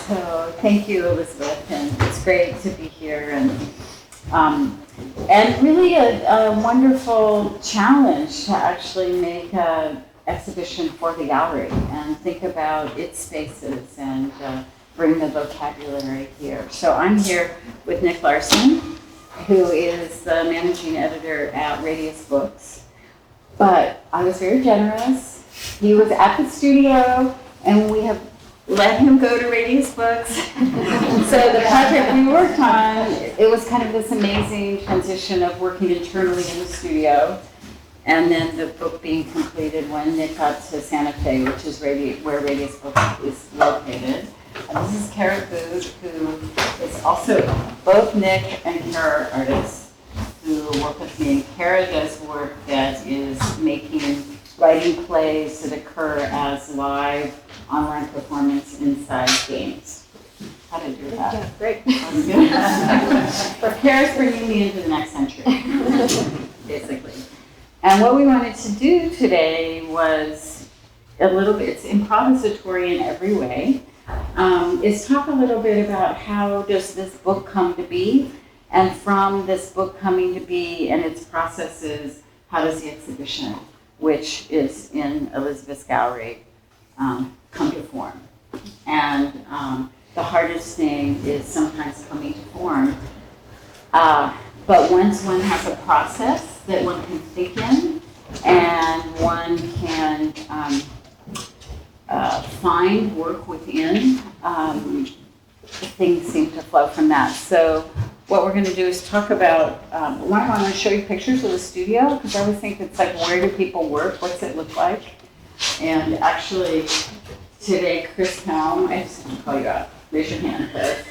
So thank you, Elizabeth, and it's great to be here, and really a wonderful challenge to actually make an exhibition for the gallery and think about its spaces and bring the vocabulary here. So I'm here with Nick Larsen, who is the managing editor at Radius Books. But I was very generous. He was at the studio, and we have let him go to Radius Books. So the project we worked on, it was kind of this amazing transition of working internally in the studio, and then the book being completed when Nick got to Santa Fe, which is where Radius Books is located. And this is Kara Booth, who is also, both Nick and Kara are artists who work with me. And Kara does work that is writing plays that occur as live online performance inside games. How to do that? Yeah, great. But Kara's bringing me into the next century, basically. And what we wanted to do today was it's improvisatory in every way, is talk a little bit about how does this book come to be, and from this book coming to be and its processes, how does the exhibition, which is in Elizabeth's gallery, come to form. And the hardest thing is sometimes coming to form. But once one has a process that one can think in, and one can find work within, things seem to flow from that. So what we're going to do is talk about, I want to show you pictures of the studio, because I always think it's like, where do people work? What's it look like? And actually, today, Chris Helm, I just want to call you out. Raise your hand, Chris.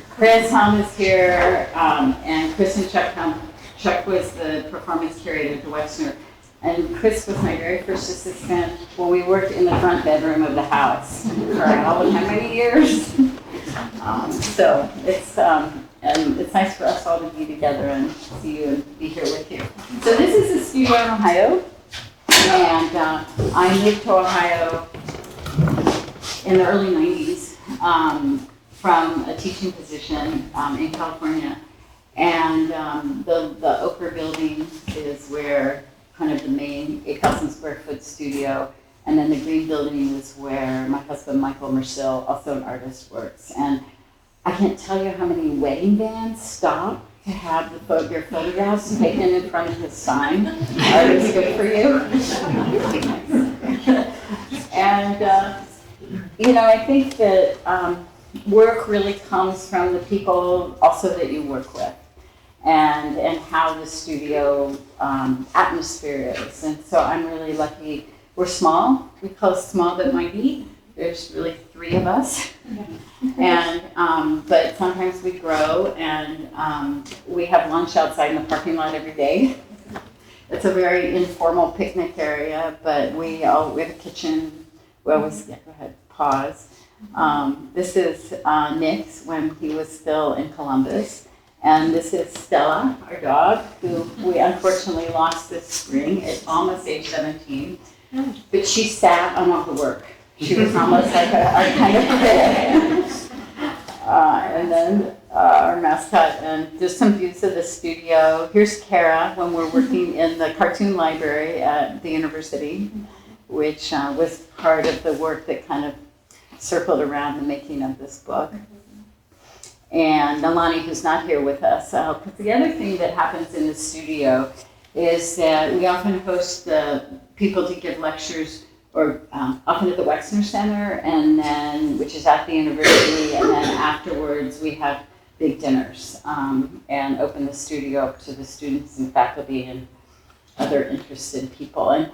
Chris Helm is here, and Chris and Chuck Helm. Chuck was the performance curator at the Wexner. And Chris was my very first assistant when we worked in the front bedroom of the house for how many years? So and it's nice for us all to be together and see you and be here with you. So this is a studio in Ohio, and I moved to Ohio in the early 90s from a teaching position in California. And the Oprah building is where kind of the main 8,000 square foot studio, and then the green building is where my husband Michael Mersil, also an artist, works. And I can't tell you how many wedding bands stop to have your photographs taken in front of his sign. Art is good for you. And I think that work really comes from the people also that you work with, and how the studio atmosphere is. And so I'm really lucky. We're small. We call us small but mighty. There's really 3 of us. And but sometimes we grow, and we have lunch outside in the parking lot every day. It's a very informal picnic area, but we have a kitchen. We always, go ahead, pause. This is Nick's when he was still in Columbus. And this is Stella, our dog, who we unfortunately lost this spring at almost age 17. But she sat on all the work. She was almost like our kind of critic. And then our mascot, and just some views of the studio. Here's Kara when we're working in the cartoon library at the university, which was part of the work that kind of circled around the making of this book. And Nalani, who's not here with us. Because the other thing that happens in the studio is that we often host people to give lectures, or often at the Wexner Center, and then, which is at the university, and then afterwards we have big dinners and open the studio up to the students and faculty and other interested people. And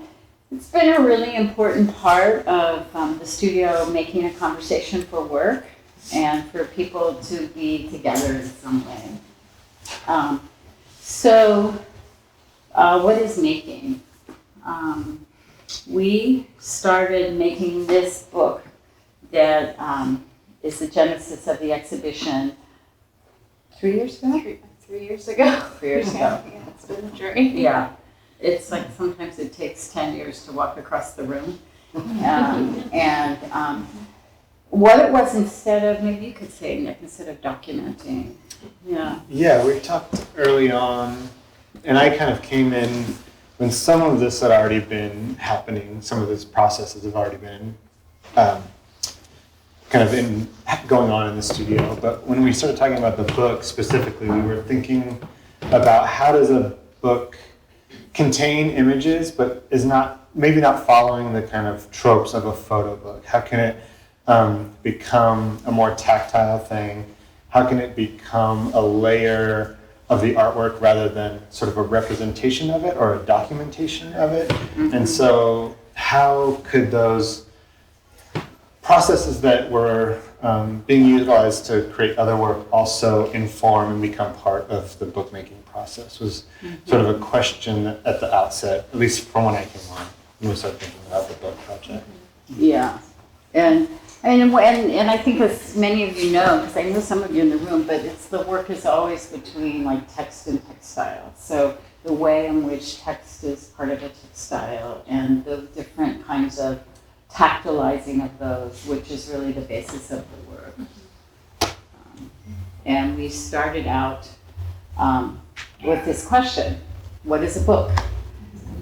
it's been a really important part of the studio, making a conversation for work and for people to be together in some way. So what is making? We started making this book that is the genesis of the exhibition 3 years ago? 3 years ago. 3 years ago. Yeah, it's been a journey. Yeah. It's like sometimes it takes 10 years to walk across the room. What it was instead of, maybe you could say, Nick, instead of documenting. Yeah, we talked early on, and I kind of came in when some of this had already been happening, some of these processes have already been going on in the studio. But when we started talking about the book specifically, we were thinking about how does a book contain images, but is maybe not following the kind of tropes of a photo book. How can it become a more tactile thing? How can it become a layer of the artwork rather than sort of a representation of it or a documentation of it? Mm-hmm. And so how could those processes that were being utilized to create other work also inform and become part of the bookmaking process was sort of a question at the outset, at least from when I came on, when we started thinking about the book project. Yeah, and I think as many of you know, because I know some of you in the room, but the work is always between like text and textile. So the way in which text is part of a textile and the different kinds of tactilizing of those, which is really the basis of the work. And we started out with this question, what is a book?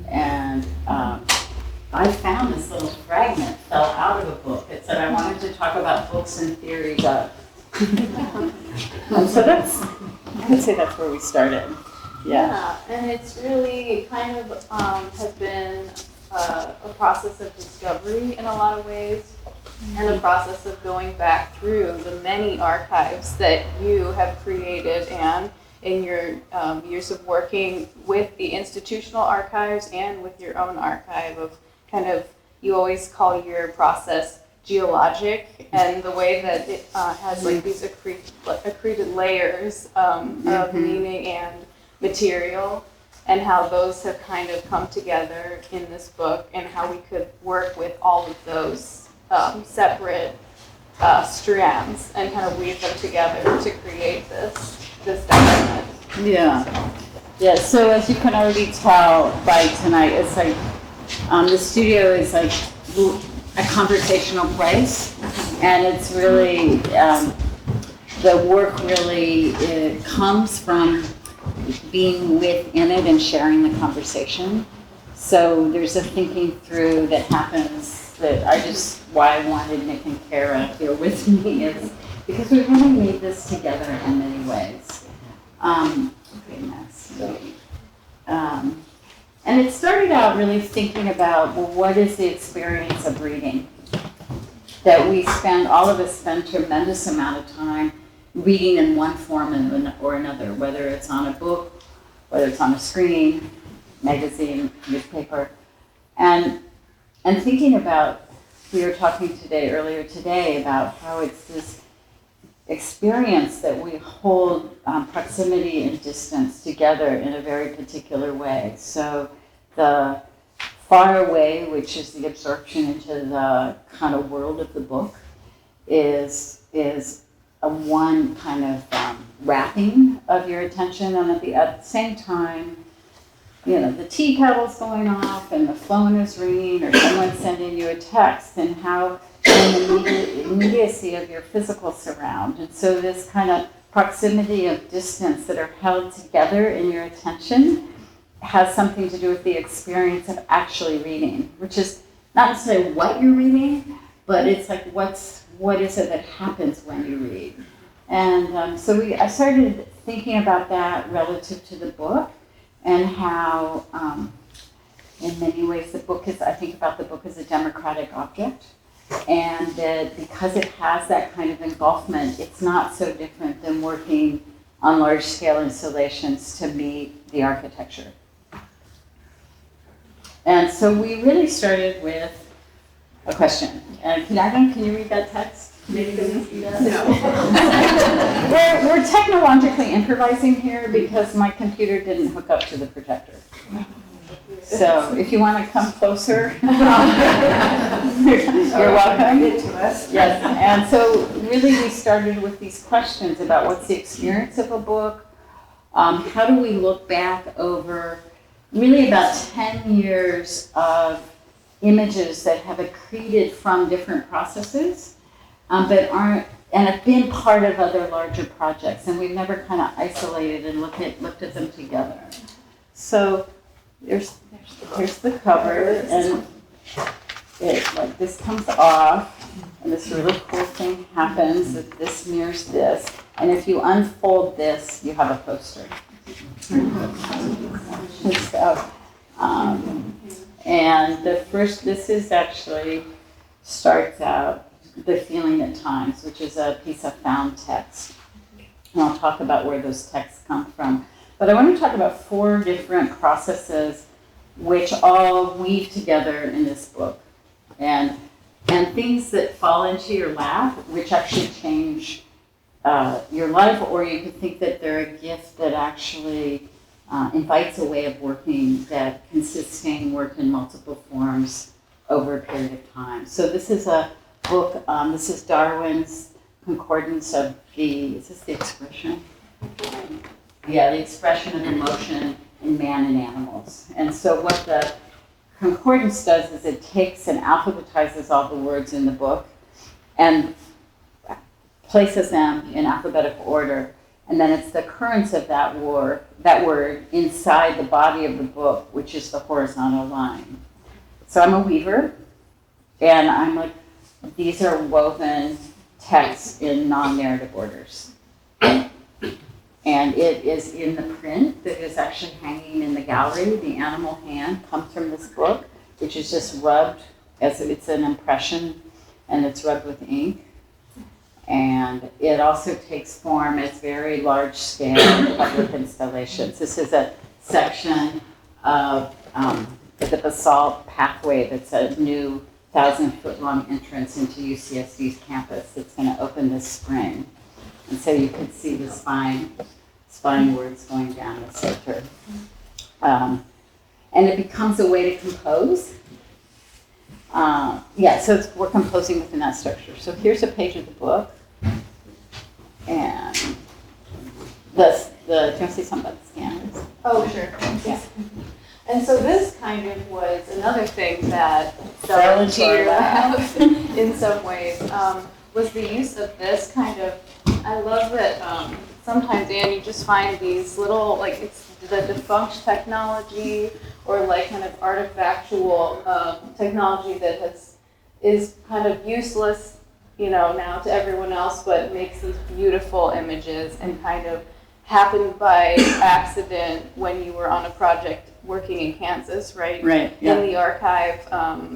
And I found this little fragment fell out of a book. It said I wanted to talk about books and theories of. And so I would say that's where we started. Yeah, and it's really kind of has been a process of discovery in a lot of ways, and a process of going back through the many archives that you have created, and in your years of working with the institutional archives and with your own archive of kind of, you always call your process geologic, and the way that it has like these accreted layers of meaning and material, and how those have kind of come together in this book, and how we could work with all of those separate strands and kind of weave them together to create this document. Yeah. So as you can already tell by tonight, it's like the studio is like a conversational place, and it's really the work really comes from being within it and sharing the conversation. So there's a thinking through that happens why I wanted Nick and Kara here with me is because we really made this together in many ways. And it started out really thinking about, well, what is the experience of reading? That all of us spend tremendous amount of time reading in one form or another, whether it's on a book, whether it's on a screen, magazine, newspaper. And thinking about, we were talking earlier today about how it's this experience that we hold proximity and distance together in a very particular way. So the far away, which is the absorption into the kind of world of the book, is a one kind of wrapping of your attention, and at the same time, the tea kettle's going off and the phone is ringing or someone's sending you a text, and how the immediacy of your physical surround. And so this kind of proximity of distance that are held together in your attention has something to do with the experience of actually reading, which is not necessarily what you're reading, but it's like what is it that happens when you read. And I started thinking about that relative to the book, and how in many ways I think about the book as a democratic object, and that because it has that kind of engulfment, it's not so different than working on large-scale installations to meet the architecture. And so we really started with a question. And can you read that text? Maybe can you see that? No. We're technologically improvising here because my computer didn't hook up to the projector. So if you want to come closer, you're welcome. Yes. And so really we started with these questions about what's the experience of a book, how do we look back over really about 10 years of images that have accreted from different processes, but aren't, and have been part of other larger projects, and we've never kind of isolated and looked at them together. So here's the cover, and like this comes off, and this really cool thing happens that this mirrors this, and if you unfold this, you have a poster. So, and this is actually starts out The Feeling at Times, which is a piece of found text. And I'll talk about where those texts come from. But I want to talk about 4 different processes which all weave together in this book. And things that fall into your lap, which actually change your life, or you could think that they're a gift that actually invites a way of working that can sustain work in multiple forms over a period of time. So this is a book, this is Darwin's Concordance of is this the expression? Yeah, the expression of emotion in man and animals. And so what the Concordance does is it takes and alphabetizes all the words in the book and places them in alphabetical order. And then it's the occurrence of that word inside the body of the book, which is the horizontal line. So I'm a weaver, and I'm like, these are woven texts in non-narrative orders. And it is in the print that is actually hanging in the gallery. The animal hand comes from this book, which is just rubbed, as it's an impression, and it's rubbed with ink. And it also takes form as very large-scale public installations. This is a section of the basalt pathway that's a new 1,000-foot-long entrance into UCSD's campus that's going to open this spring. And so you can see the spine words going down the center. And it becomes a way to compose. So we're composing within that structure. So here's a page of the book. And do you want to say something about the scanners? Oh, sure. Yeah. And so this kind of was another thing that Fell into our Peter lap. in some ways, was the use of this kind of, I love that sometimes, Anne, you just find these little, like it's the defunct technology or like kind of artifactual technology that is kind of useless, now to everyone else, but makes these beautiful images and kind of happened by accident when you were on a project working in Kansas, right? Right, yeah. In the archive,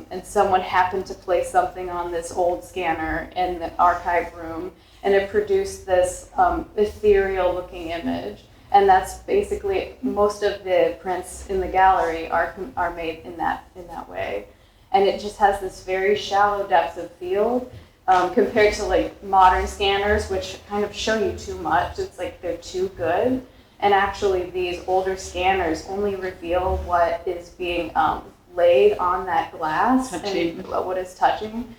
and someone happened to place something on this old scanner in the archive room, and it produced this ethereal-looking image. And that's basically most of the prints in the gallery are made in that way, and it just has this very shallow depth of field. Compared to like modern scanners, which kind of show you too much. It's like they're too good. And actually these older scanners only reveal what is being laid on that glass and what is touching.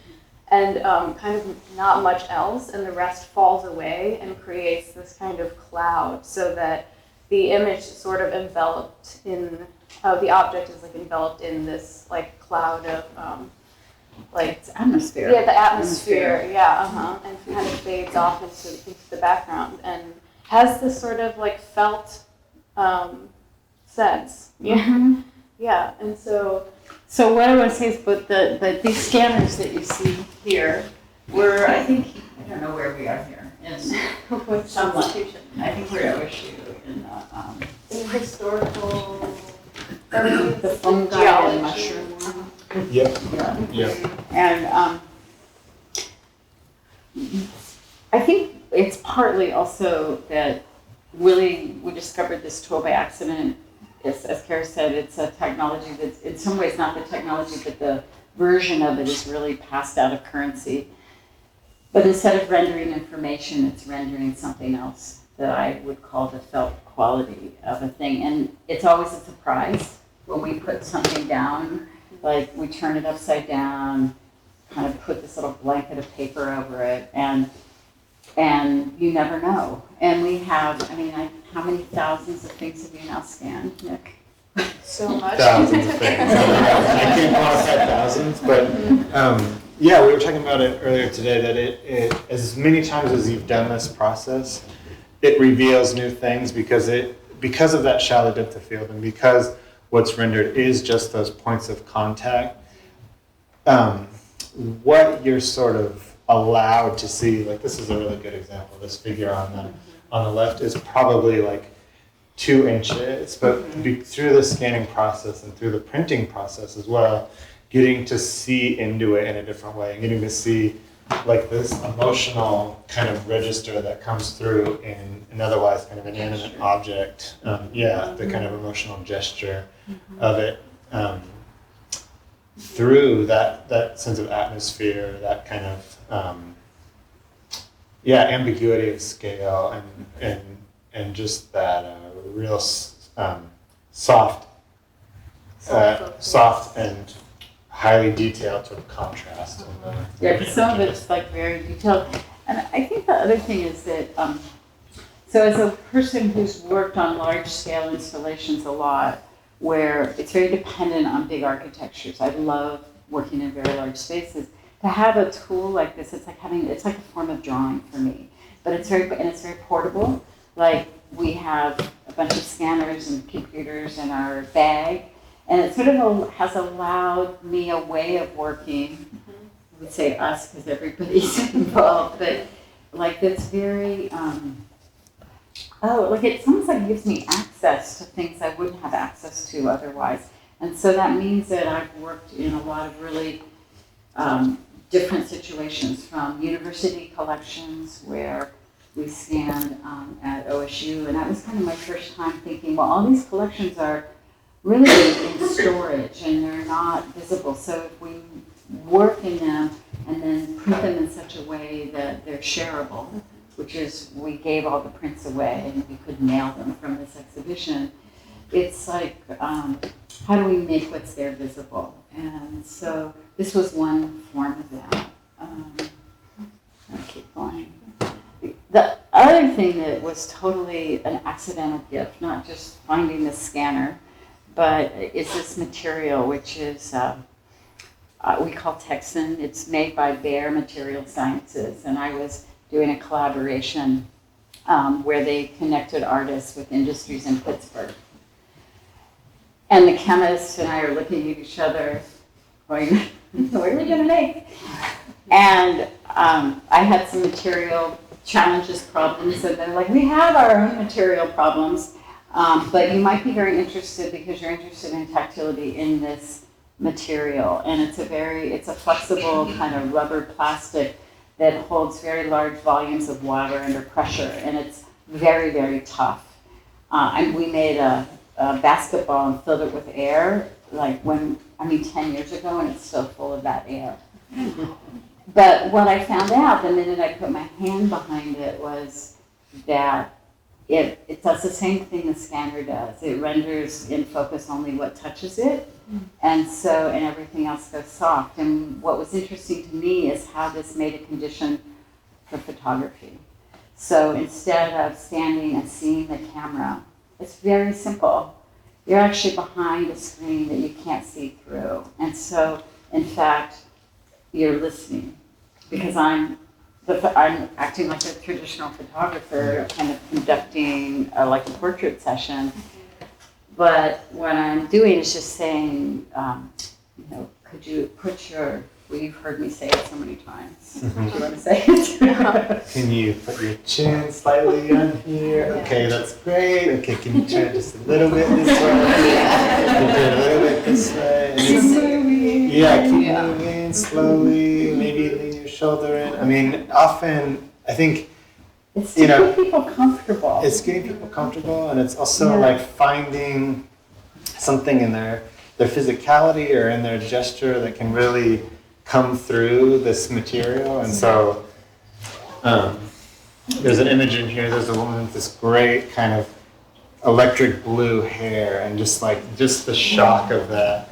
And kind of not much else, and the rest falls away and creates this kind of cloud so that the image sort of enveloped in, the object is like enveloped in this like cloud of like It's atmosphere. Yeah, the atmosphere, and kind of fades off into the background and has this sort of like felt sense. Yeah, Mm-hmm. yeah, and so what I want to say is, but these scanners that you see here were, I don't know where we are here. In some location. I think we're at OSU in historical, the fungi geology. and mushroom. Yep. Yeah. And I think it's partly also that we discovered this tool by accident. As Kara said, it's a technology that's in some ways not the technology, but the version of it is really passed out of currency. But instead of rendering information, it's rendering something else that I would call the felt quality of a thing. And it's always a surprise when we put something down. Like we turn it upside down, kind of put this little blanket of paper over it, and you never know. And we have, how many thousands of things have you now scanned, Nick? So much. thousands of things. I can't quantify thousands, but yeah, we were talking about it earlier today, that it as many times as you've done this process, it reveals new things because of that shallow depth of field, and because what's rendered is just those points of contact. What you're sort of allowed to see, like this is a really good example. This figure on the left is probably like 2 inches, but through the scanning process and through the printing process as well, getting to see into it in a different way, and getting to see like this emotional kind of register that comes through in an otherwise kind of inanimate object. The kind of emotional gesture of it. Through that sense of atmosphere, that kind of ambiguity of scale, and just that real soft and highly detailed sort of contrast. Yeah, because some of it's like very detailed. And I think the other thing is that, so as a person who's worked on large scale installations a lot, where it's very dependent on big architectures. I love working in very large spaces. To have a tool like this, it's like a form of drawing for me. But it's very portable. Like we have a bunch of scanners and computers in our bag, and it sort of has allowed me a way of working. I would say us because everybody's involved, but like that's very, it's almost like it gives me access to things I wouldn't have access to otherwise. And so that means that I've worked in a lot of really different situations, from university collections where we scanned at OSU, and that was kind of my first time thinking, well, all these collections are really in storage and they're not visible. So if we work in them and then print them in such a way that they're shareable, which is we gave all the prints away and we could mail them from this exhibition. It's like, how do we make what's there visible? And so this was one form of that. I'll keep going. The other thing that was totally an accidental gift, not just finding the scanner, but is this material, which is we call Texan. It's made by Bayer Material Sciences, and I was doing a collaboration where they connected artists with industries in Pittsburgh. And the chemists and I are looking at each other going, what are we gonna make? And I had some material challenges, problems, and they're like, we have our own material problems, but you might be very interested because you're interested in tactility in this material. And it's a flexible kind of rubber plastic that holds very large volumes of water under pressure, and it's very, very tough. And we made a basketball and filled it with air, 10 years ago, and it's still full of that air. But what I found out the minute I put my hand behind it was that it does the same thing the scanner does. It renders in focus only what touches it, and everything else goes soft. And what was interesting to me is how this made a condition for photography. So instead of standing and seeing the camera, it's very simple. You're actually behind a screen that you can't see through. And so, in fact, you're listening, because I'm acting like a traditional photographer, kind of conducting like a portrait session. But what I'm doing is just saying, could you put you've heard me say it so many times. Do you want to say it? Can you put your chin slightly on here? Okay, that's great. Okay, can you turn just a little bit this way? A little bit this way. Keep moving. Yeah, keep moving slowly. Maybe lean your shoulder in. I mean, often I think it's to get people comfortable. It's getting people comfortable, and it's also like finding something in their physicality or in their gesture that can really come through this material. And so there's an image in here. There's a woman with this great kind of electric blue hair, and just the shock of that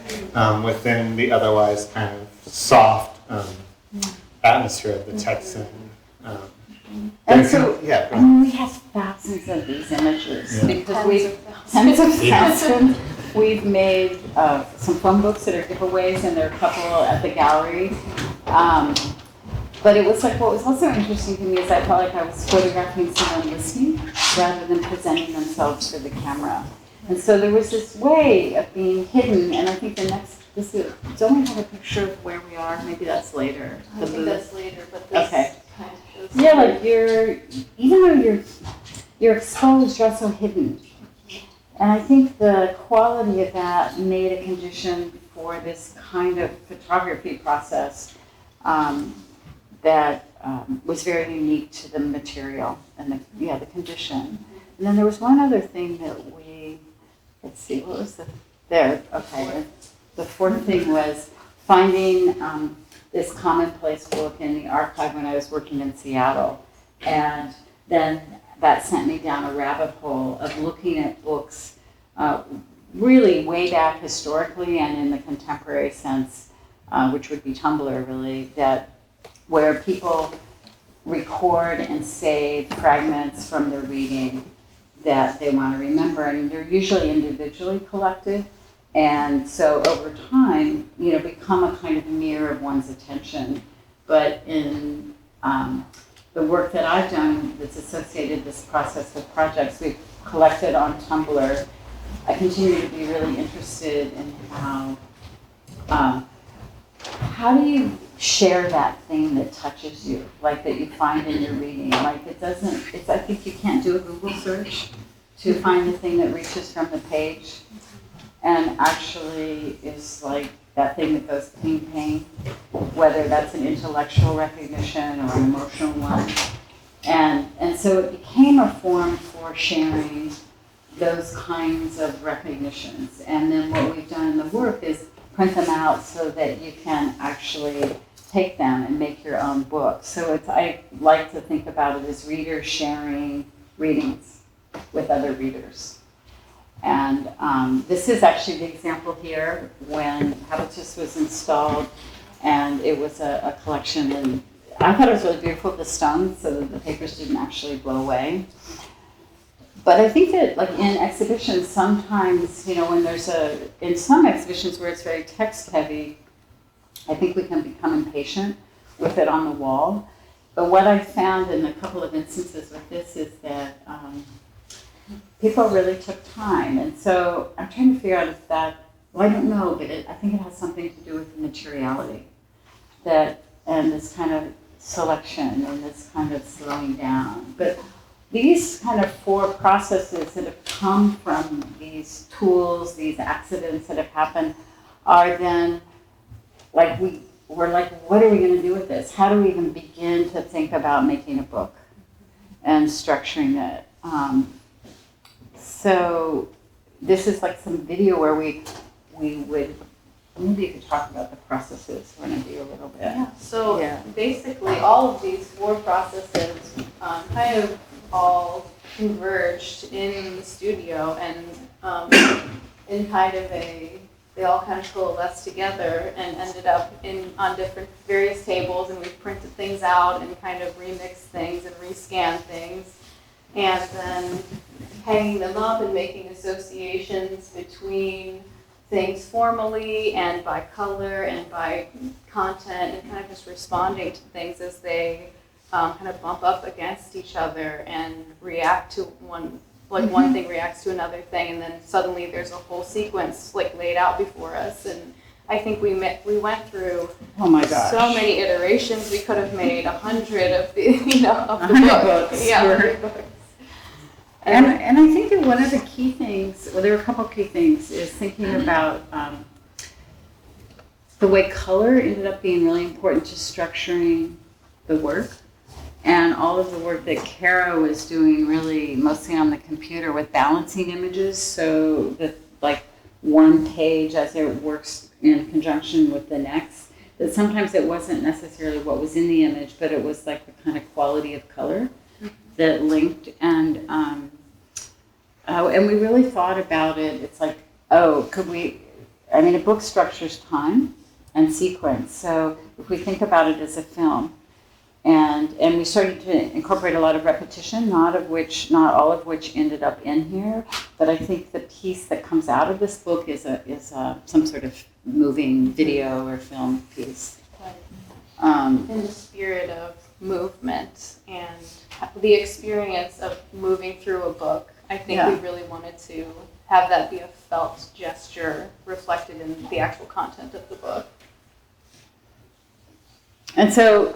within the otherwise kind of soft atmosphere of the Texan. And so, we have thousands of these images because we tens of thousands. we've made some phone books that are giveaways, and there are a couple at the gallery. But it was like, what was also interesting to me is I felt like I was photographing someone listening rather than presenting themselves for the camera. And so there was this way of being hidden, and I think don't we have a picture of where we are? Maybe that's later. I think that's later, but this Okay. kind of shows. Yeah, like even though you're exposed, you're also hidden. And I think the quality of that made a condition for this kind of photography process that was very unique to the material and the condition. And then there was one other thing that let's see, what was there, okay. The fourth thing was finding this commonplace book in the archive when I was working in Seattle. And then that sent me down a rabbit hole of looking at books really way back historically and in the contemporary sense, which would be Tumblr really, where people record and save fragments from their reading that they want to remember, and they're usually individually collected, and so over time, become a kind of mirror of one's attention. But in the work that I've done that's associated this process with projects we've collected on Tumblr, I continue to be really interested in how do you share that thing that touches you, like that you find in your reading? Like I think you can't do a Google search to find the thing that reaches from the page and actually is like that thing that goes ping ping, whether that's an intellectual recognition or an emotional one. And so it became a form for sharing those kinds of recognitions. And then what we've done in the work is print them out so that you can actually take them and make your own book. So I like to think about it as readers sharing readings with other readers. And this is actually the example here when Habitus was installed, and it was a collection, and I thought it was really beautiful, the stones, so that the papers didn't actually blow away. But I think that, like in exhibitions, sometimes, when in some exhibitions where it's very text heavy, I think we can become impatient with it on the wall. But what I found in a couple of instances with this is that people really took time. And so I'm trying to figure out if I don't know, but I think it has something to do with the materiality and this kind of selection and this kind of slowing down. But these kind of 4 processes that have come from these tools, these accidents that have happened, are then like we're like, what are we going to do with this? How do we even begin to think about making a book and structuring it? So this is like some video where we would, maybe you could talk about the processes for an idea a little bit. Yeah. So basically, all of these 4 processes kind of all converged in the studio, and in kind of they all kind of coalesced together and ended up on various tables, and we printed things out and kind of remixed things and rescanned things, and then hanging them up and making associations between things formally and by color and by content, and kind of just responding to things as they kind of bump up against each other and react to one thing reacts to another thing, and then suddenly there's a whole sequence like laid out before us. And I think we went through oh my gosh, so many iterations. We could have made 100 of the of the 100 book. books. Yeah, Sure. 100 books. And I think that one of the key things, well, there are a couple of key things, is thinking about the way color ended up being really important to structuring the work. And all of the work that Kara was doing really mostly on the computer with balancing images, so that like one page as it works in conjunction with the next, that sometimes it wasn't necessarily what was in the image, but it was like the kind of quality of color that linked. And we really thought about it. It's like, a book structures time and sequence. So if we think about it as a film, And we started to incorporate a lot of repetition, not all of which ended up in here. But I think the piece that comes out of this book is some sort of moving video or film piece. In the spirit of movement and the experience of moving through a book, I think we really wanted to have that be a felt gesture reflected in the actual content of the book. And so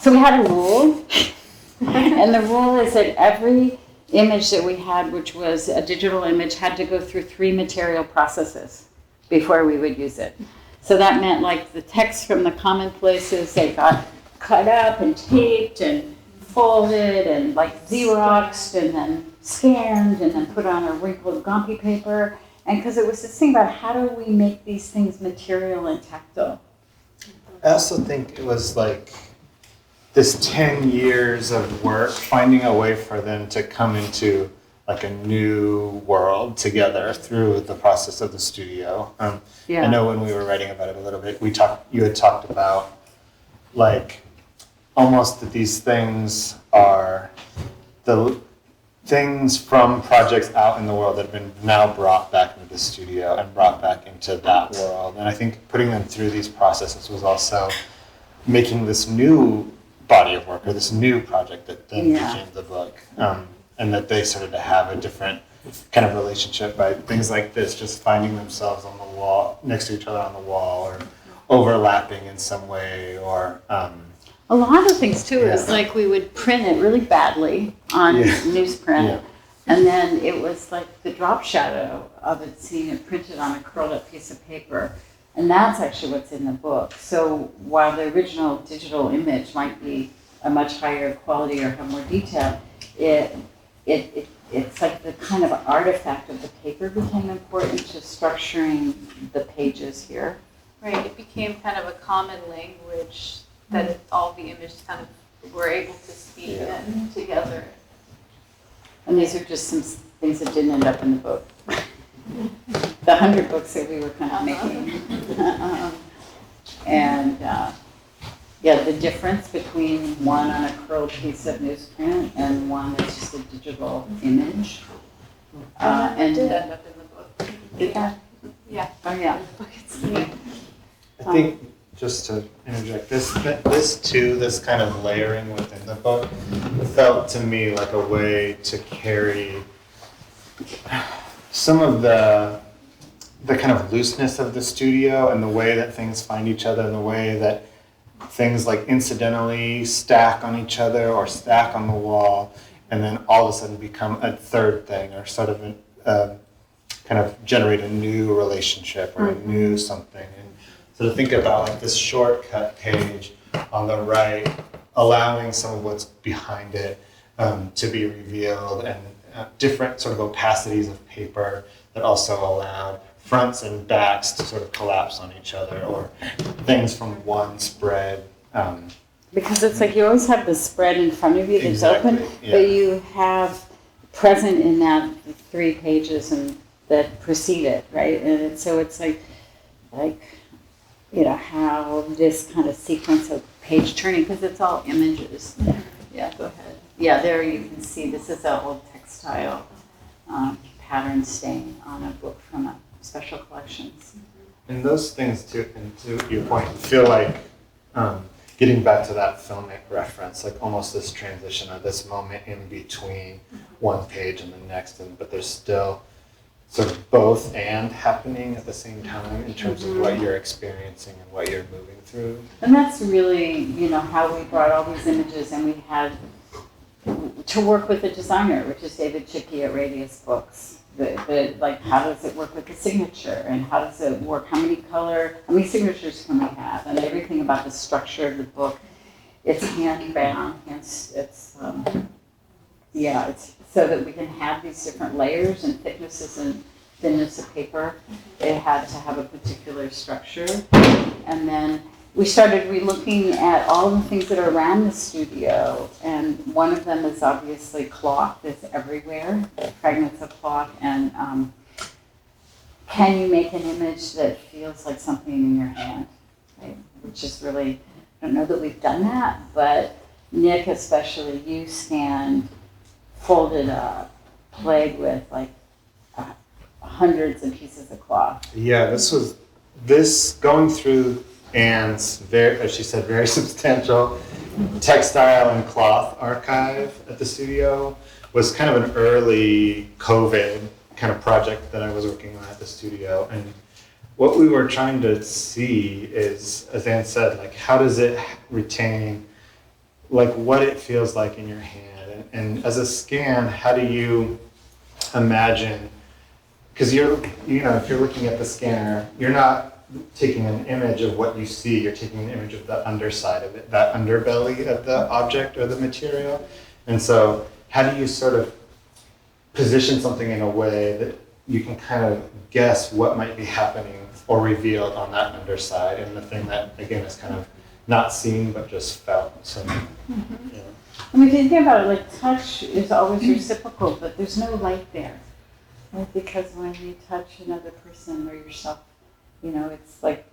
we had a rule, and the rule is that every image that we had, which was a digital image, had to go through 3 material processes before we would use it. So that meant like the text from the commonplaces, they got cut up and taped and folded and like Xeroxed and then scanned and then put on a wrinkled Gompi paper. And because it was this thing about how do we make these things material and tactile. I also think it was like this 10 years of work, finding a way for them to come into like a new world together through the process of the studio. I know when we were writing about it a little bit, you had talked about like almost that these things are the things from projects out in the world that have been now brought back into the studio and brought back into that world. And I think putting them through these processes was also making this new body of work or this new project that then became the book. And that they started to have a different kind of relationship by things like this, just finding themselves on the wall, next to each other on the wall, or overlapping in some way, or a lot of things too is like we would print it really badly on newsprint, and then it was like the drop shadow of it, seeing it printed on a curled up piece of paper, and that's actually what's in the book. So while the original digital image might be a much higher quality or have more detail, it's like the kind of artifact of the paper became important to structuring the pages here. Right, it became kind of a common language that all the images kind of were able to speak in together. And these are just some things that didn't end up in the book. The 100 books that we were kind of making. And the difference between one on a curled piece of newsprint and one that's just a digital image. And it did end up in the book. Yeah. Oh yeah. I think, just to interject, this kind of layering within the book felt to me like a way to carry some of the kind of looseness of the studio and the way that things find each other and the way that things like incidentally stack on each other or stack on the wall and then all of a sudden become a third thing or sort of kind of generate a new relationship or a new something. And so to think about like this shortcut page on the right, allowing some of what's behind it to be revealed, and different sort of opacities of paper that also allowed fronts and backs to sort of collapse on each other, or things from one spread. Because it's like you always have the spread in front of you that's open, but you have present in that 3 pages and that precede it, right? And so it's like how this kind of sequence of page turning, because it's all images. Yeah, go ahead. Yeah, there you can see this is a old textile pattern stain on a book from a special collections. And those things, too, and to your point, feel like getting back to that filmic reference, like almost this transition or this moment in between one page and the next, but there's still sort of both and happening at the same time in terms of what you're experiencing and what you're moving through. And that's really, how we brought all these images, and we had to work with the designer, which is David Chicky at Radius Books. Like, how does it work with the signature, and how does it work? How many signatures can we have? And everything about the structure of the book, it's hand-bound, it's so that we can have these different layers and thicknesses and thinness of paper. It had to have a particular structure. And then we started re-looking at all the things that are around the studio, and one of them is obviously cloth that's everywhere, fragments of cloth, and can you make an image that feels like something in your hand, right? Which is really, don't know that we've done that, but Nick, especially, you scanned, folded up, played with like hundreds of pieces of cloth. Yeah, this going through Anne's very, as she said, very substantial textile and cloth archive at the studio was kind of an early COVID kind of project that I was working on at the studio. And what we were trying to see is, as Anne said, like how does it retain like what it feels like in your hand? And as a scan, how do you imagine, because if you're looking at the scanner, you're not taking an image of what you see, you're taking an image of the underside of it, that underbelly of the object or the material. And so how do you sort of position something in a way that you can kind of guess what might be happening or revealed on that underside, and the thing that, again, is kind of not seen but just felt. So, yeah. I mean, if you think about it, like touch is always reciprocal, but there's no light there. Right? Because when you touch another person or yourself, it's like,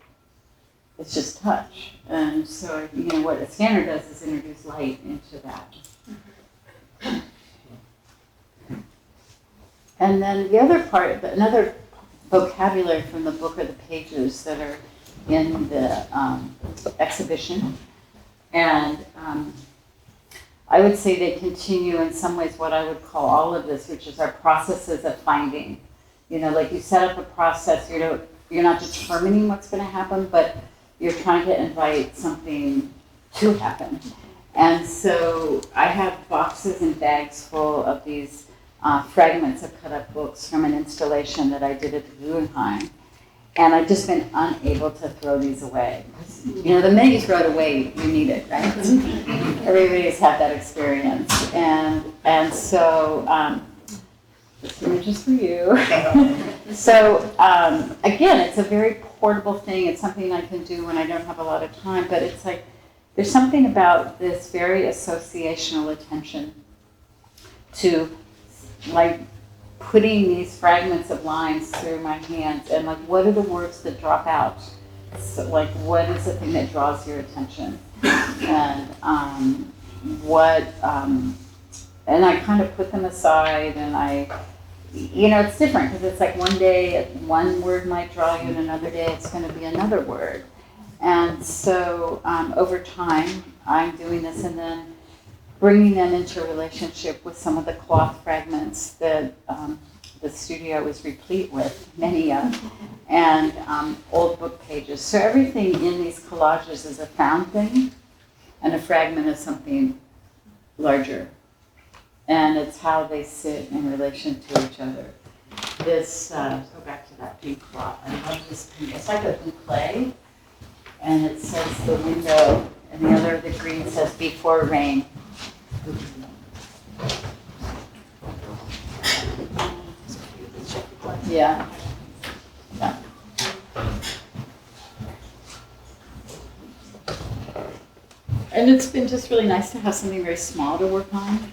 it's just touch. And so, what a scanner does is introduce light into that. And then the other part, another vocabulary from the book are the pages that are in the exhibition. And I would say they continue in some ways what I would call all of this, which is our processes of finding. Like you set up a process, you're not determining what's going to happen, but you're trying to invite something to happen. And so I have boxes and bags full of these fragments of cut up books from an installation that I did at the Guggenheim. And I've just been unable to throw these away. The minute you throw it away, you need it, right? Everybody's had that experience. And so, this image is for you. So, again, it's a very portable thing. It's something I can do when I don't have a lot of time, but it's like, there's something about this very associational attention to like putting these fragments of lines through my hands and like what are the words that drop out? So like what is the thing that draws your attention? And and I kind of put them aside and it's different because it's like one day one word might draw you and another day it's going to be another word. And so over time I'm doing this and then bringing them into relationship with some of the cloth fragments that the studio is replete with, many of, and old book pages. So everything in these collages is a found thing, and a fragment is something larger. And it's how they sit in relation to each other. This, let's go back to that pink cloth. I love this pink. It's like a boucle, and it says the window, and the other, the green says before rain. Yeah. And it's been just really nice to have something very small to work on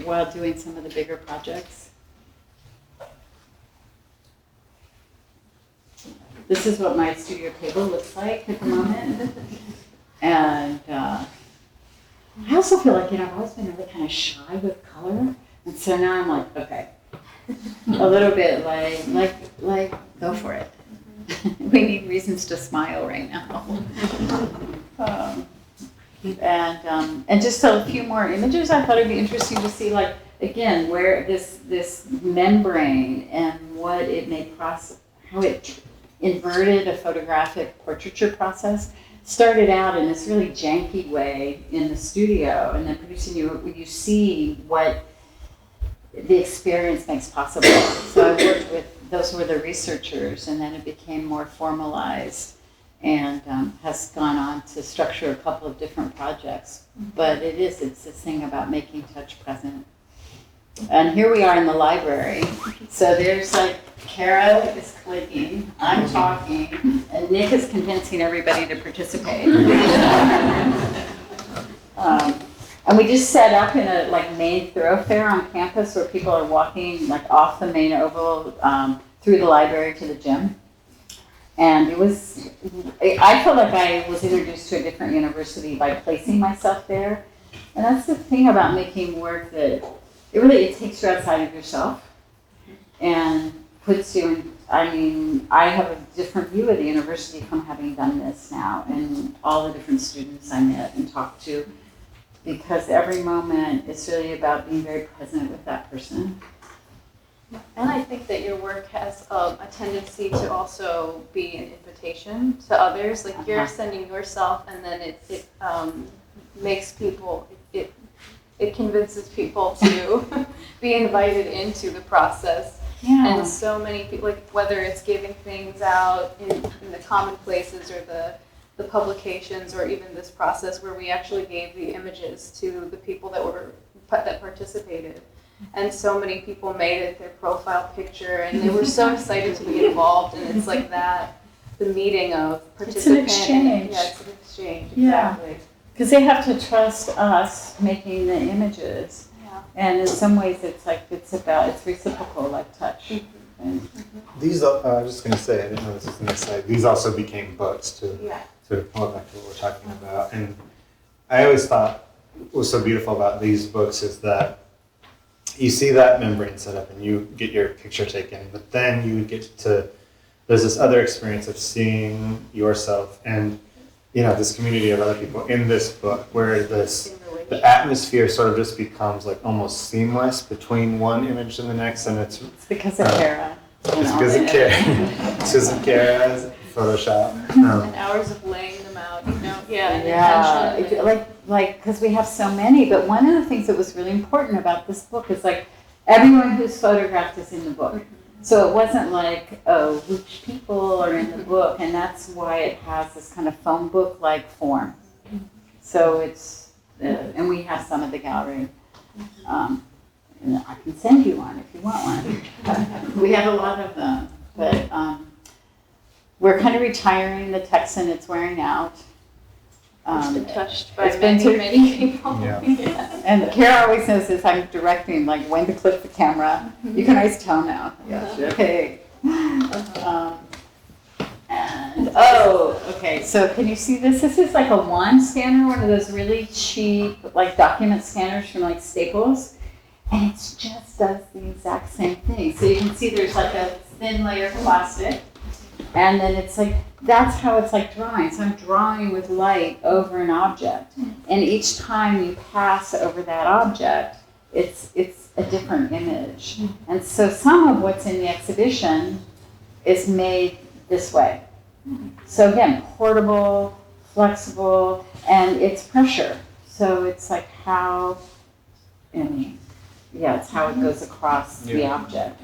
while doing some of the bigger projects. This is what my studio table looks like at the moment. And I also feel like, I've always been really kind of shy with color. And so now I'm like, okay, a little bit like, go for it. We need reasons to smile right now. And just a few more images. I thought it'd be interesting to see, like, again, where this membrane and what it may process, how it inverted a photographic portraiture process. Started out in this really janky way in the studio, and then producing you see what the experience makes possible. So I worked with, those were the researchers, and then it became more formalized and has gone on to structure a couple of different projects. But it's this thing about making touch present. And here we are in the library. So there's like, Kara is clicking, I'm talking, and Nick is convincing everybody to participate. And we just set up in a main thoroughfare on campus where people are walking off the main oval through the library to the gym. And it was, I felt like I was introduced to a different university by placing myself there. And that's the thing about making work, that it takes you outside of yourself and puts you in, I have a different view of the university from having done this now, and all the different students I met and talked to, because every moment it's really about being very present with that person. And I think that your work has a tendency to also be an invitation to others. Like you're sending yourself, and then it makes people, it convinces people to be invited into the process. Yeah. And so many people, like whether it's giving things out in the commonplaces or the publications, or even this process where we actually gave the images to the people that participated. And so many people made it their profile picture, and they were so excited to be involved. And it's like that, the meeting of participant. It's an exchange. Yeah, it's an exchange, Yeah. exactly. Because they have to trust us making the images. Yeah. And in some ways it's reciprocal, like touch. And These, I was just going to say, I didn't know this was in this slide. These also became books to Yeah. sort of pull back to what we're talking about. And I always thought what was so beautiful about these books is that you see that membrane set up and you get your picture taken, but then you get to, there's this other experience of seeing yourself and, this community of other people in this book, where the atmosphere sort of just becomes like almost seamless between one image and the next, and it's because of Kara. It's because of Kara. It's because of Kara's Photoshop. And hours of laying them out, and intention. Like because we have so many. But one of the things that was really important about this book is like everyone who's photographed is in the book. So it wasn't like, oh, which people are in the book, and that's why it has this kind of phone book-like form. So it's, and we have some at the gallery. And I can send you one if you want one. We have a lot of them, but we're kind of retiring the Texan. It's wearing out. It's been touched by it's been many people. Yeah. And Kara always knows this. I'm directing, like when to click the camera. You can always tell now. Okay. Okay. So can you see this? This is like a wand scanner, one of those really cheap, like document scanners from like Staples. And it just does the exact same thing. So you can see there's like a thin layer of plastic. And then it's like, that's how it's like drawing. So I'm drawing with light over an object. And each time you pass over that object, it's a different image. And so some of what's in the exhibition is made this way. So again, portable, flexible, and it's pressure. So it's like how, it's how it goes across the object.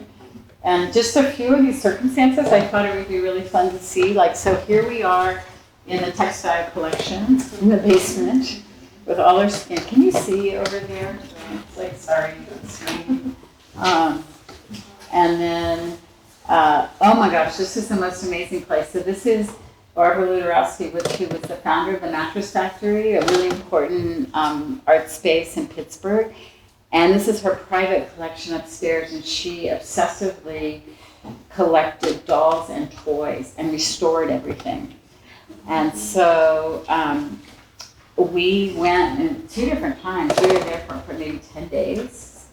And just a few of these circumstances, I thought it would be really fun to see. Like, so here we are in the Textile collection in the basement with all our skin. Can you see over there? It's like, sorry, and then, oh my gosh, this is the most amazing place. So this is Barbara Luderowski, who was the founder of the Mattress Factory, a really important art space in Pittsburgh. And this is her private collection upstairs, and she obsessively collected dolls and toys and restored everything. And so we went in 2 different times. We were there for maybe 10 days,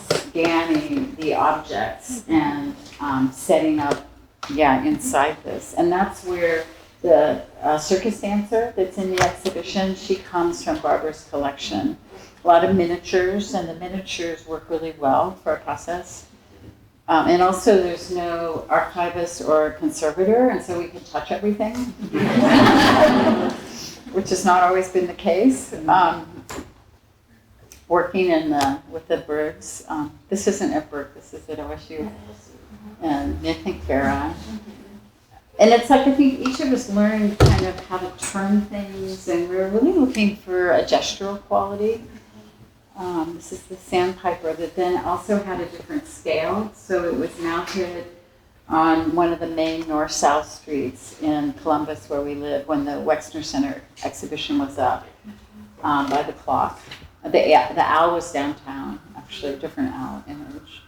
scanning the objects and setting up, inside this. And that's where the circus dancer that's in the exhibition, she comes from Barbara's collection. A lot of miniatures, and the miniatures work really well for our process. And also there's no archivist or conservator, and so we can touch everything, which has not always been the case. Working with the Bergs, this isn't at Berg, this is at OSU, and Nick and Kara. And it's like, I think each of us learned kind of how to turn things, and we're really looking for a gestural quality. This is the sandpiper that then also had a different scale. So it was mounted on one of the main north-south streets in Columbus where we live when the Wexner Center exhibition was up by the clock. The owl was downtown, actually, a different owl image.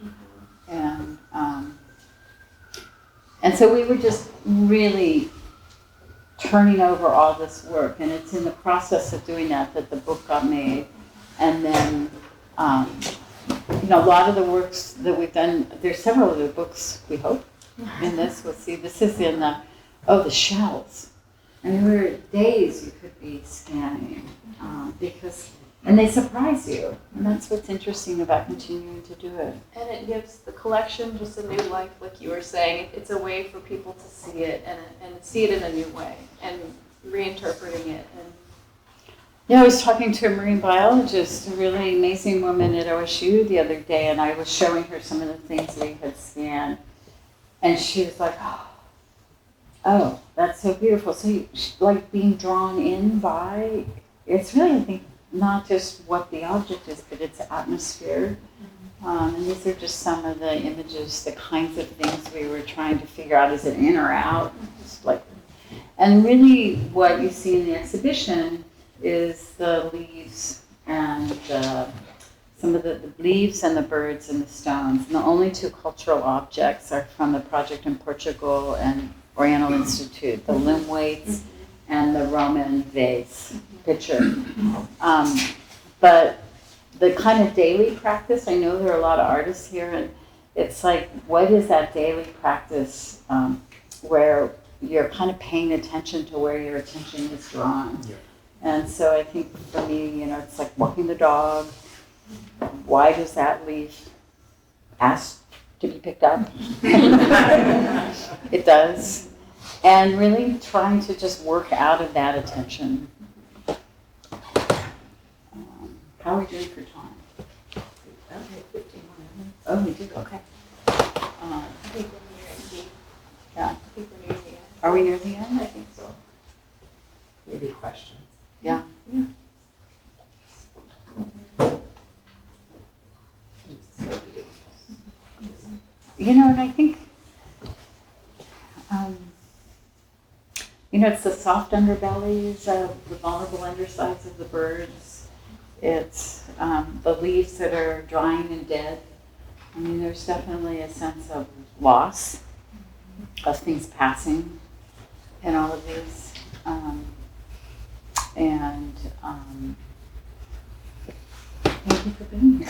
And And so we were just really turning over all this work, and it's in the process of doing that that the book got made. And then, you know, a lot of the works that we've done, there's several of the books, we hope, in this. We'll see, this is in the shells. And there were days you could be scanning, because, and they surprise you. And that's what's interesting about continuing to do it. And it gives the collection just a new life, like you were saying. It's a way for people to see it and see it in a new way and reinterpreting it. And yeah, I was talking to a marine biologist, a really amazing woman at OSU the other day, and I was showing her some of the things we had scanned. And she was like, oh, that's so beautiful. So like being drawn in by, it's really, I think, not just what the object is, but its atmosphere. And these are just some of the images, the kinds of things we were trying to figure out, is it in or out? Just like, and really what you see in the exhibition is the leaves and some of the leaves and the birds and the stones. And the only two cultural objects are from the project in Portugal and Oriental Institute, the limb weights and the Roman vase pitcher. But the kind of daily practice, I know there are a lot of artists here, and it's like, what is that daily practice where you're kind of paying attention to where your attention is drawn? Yeah. And so I think for me, you know, it's like walking the dog. Why does that leaf ask to be picked up? It does. And really trying to just work out of that attention. How are we doing for time? okay, 15 more minutes. Oh, we did, okay. I think we're near the Yeah. I think we're near the end. Are we near the end? I think so. Maybe questions. Yeah. You know, and I think, you know, it's the soft underbellies of the vulnerable undersides of the birds. It's the leaves that are drying and dead. I mean, there's definitely a sense of loss, of things passing in all of these. Thank you for being here.